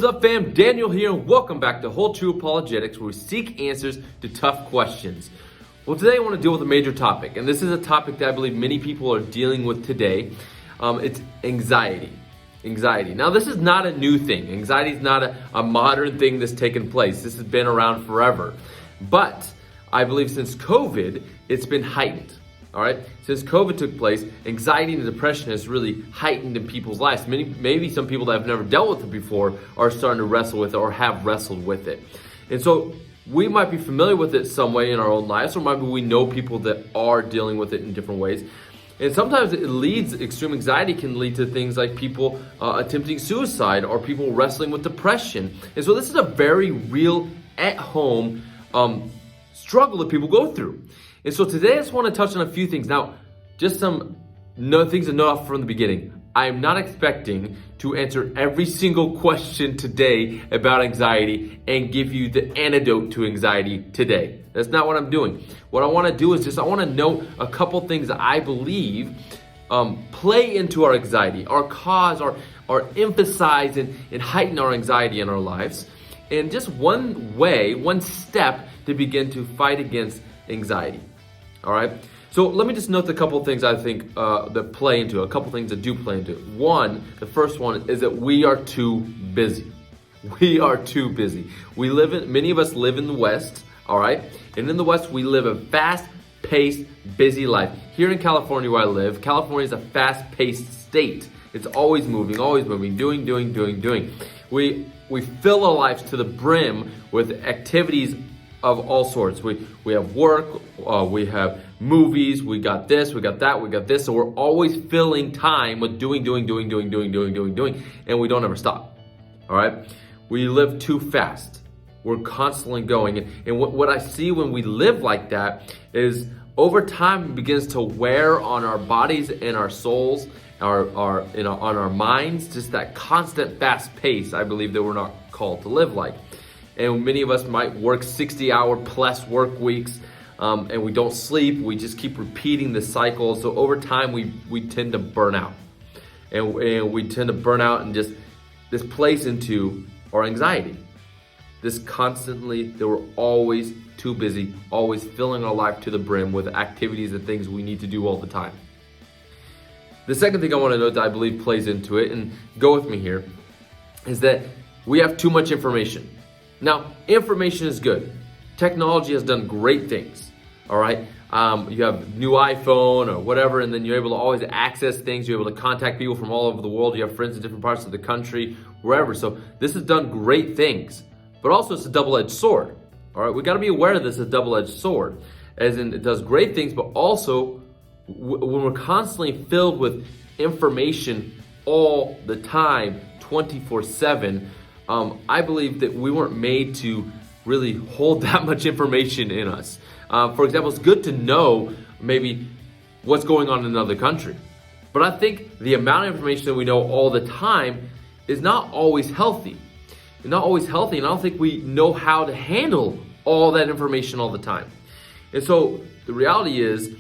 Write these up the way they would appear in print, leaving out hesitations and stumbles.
up, fam? Daniel here, and welcome back to Whole True Apologetics, where we seek answers to tough questions. Well, today I want to deal with a major topic, and this is a topic that I believe many people are dealing with today. It's anxiety. Anxiety. Now, this is not a new thing. Anxiety is not a modern thing that's taken place. This has been around forever. But I believe since COVID, it's been heightened. All right. Since COVID took place, anxiety and depression has really heightened in people's lives. Maybe some people that have never dealt with it before are starting to wrestle with it or have wrestled with it. And so we might be familiar with it some way in our own lives, or maybe we know people that are dealing with it in different ways. And sometimes extreme anxiety can lead to things like people attempting suicide or people wrestling with depression. And so this is a very real, at-home struggle that people go through. And so today I just want to touch on a few things. Now, just some things to note off from the beginning. I am not expecting to answer every single question today about anxiety and give you the antidote to anxiety today. That's not what I'm doing. What I want to do is I want to note a couple things that I believe play into our anxiety, our cause, or emphasize and heighten our anxiety in our lives. And just one step to begin to fight against anxiety. All right. So let me just note a couple of things I think that play into it, a couple of things that do play into it. The first one is that we are too busy. We are too busy. Many of us live in the West, all right? And in the West, we live a fast-paced, busy life. Here in California where I live, California is a fast-paced state. It's always moving, doing. We fill our lives to the brim with activities of all sorts. We have work, we have movies, we got this, we got that, we got this. So we're always filling time with doing, and we don't ever stop. All right? We live too fast. We're constantly going. And what I see when we live like that is over time it begins to wear on our bodies and our souls, on our minds, just that constant fast pace. I believe that we're not called to live like. And many of us might work 60-hour plus work weeks, and we don't sleep. We just keep repeating the cycle. So over time, we tend to burn out. And we tend to burn out, and just this plays into our anxiety. This constantly, that we're always too busy, always filling our life to the brim with activities and things we need to do all the time. The second thing I want to note that I believe plays into it, and go with me here, is that we have too much information. Now, information is good. Technology has done great things, all right? You have new iPhone or whatever, and then you're able to always access things. You're able to contact people from all over the world. You have friends in different parts of the country, wherever. So this has done great things, but also it's a double-edged sword, all right? We got to be aware of this as a double-edged sword, as in it does great things, but also when we're constantly filled with information all the time, 24/7, I believe that we weren't made to really hold that much information in us. For example, it's good to know maybe what's going on in another country. But I think the amount of information that we know all the time is not always healthy. It's not always healthy, and I don't think we know how to handle all that information all the time. And so the reality is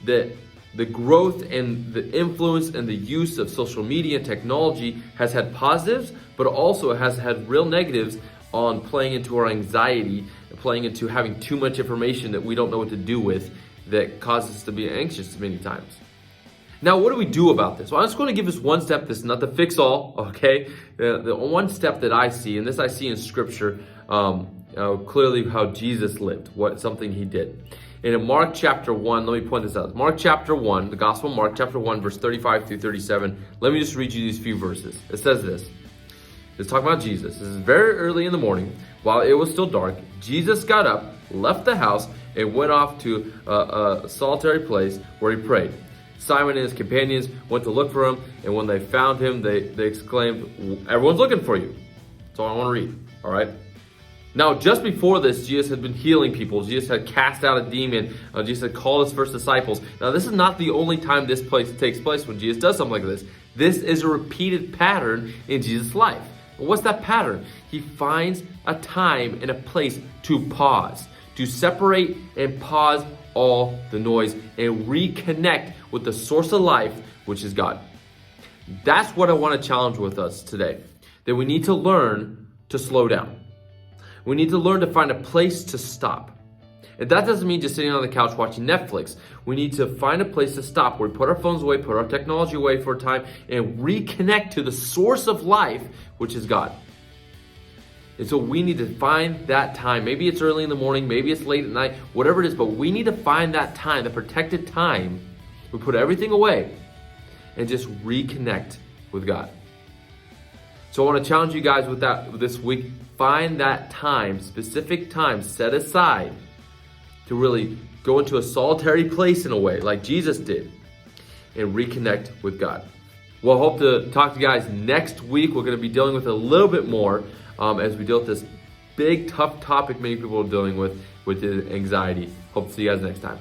that the growth and the influence and the use of social media and technology has had positives, but also has had real negatives on playing into our anxiety, playing into having too much information that we don't know what to do with, that causes us to be anxious many times. Now, what do we do about this? Well, I'm just going to give this one step. This is not the fix-all, okay? The one step that I see, and this I see in Scripture, clearly how Jesus lived, something he did. And in Mark chapter 1, let me point this out. Mark chapter 1, the Gospel of Mark chapter 1, verse 35 through 37. Let me just read you these few verses. It says this. It's talking about Jesus. This is very early in the morning. While it was still dark, Jesus got up, left the house, and went off to a solitary place where he prayed. Simon and his companions went to look for him, and when they found him, they exclaimed, "Everyone's looking for you." That's all I want to read, all right? Now, just before this, Jesus had been healing people. Jesus had cast out a demon. Jesus had called his first disciples. Now, this is not the only time this takes place when Jesus does something like this. This is a repeated pattern in Jesus' life. What's that pattern? He finds a time and a place to pause, to separate and pause all the noise and reconnect with the source of life, which is God. That's what I want to challenge with us today. That we need to learn to slow down. We need to learn to find a place to stop. And that doesn't mean just sitting on the couch watching Netflix. We need to find a place to stop where we put our phones away, put our technology away for a time, and reconnect to the source of life, which is God. And so we need to find that time. Maybe it's early in the morning, maybe it's late at night, whatever it is, but we need to find that time, the protected time. We put everything away and just reconnect with God. So I want to challenge you guys with that this week. Find that time, specific time set aside to really go into a solitary place in a way, like Jesus did, and reconnect with God. Well, I hope to talk to you guys next week. We're going to be dealing with a little bit more as we deal with this big, tough topic many people are dealing with anxiety. Hope to see you guys next time.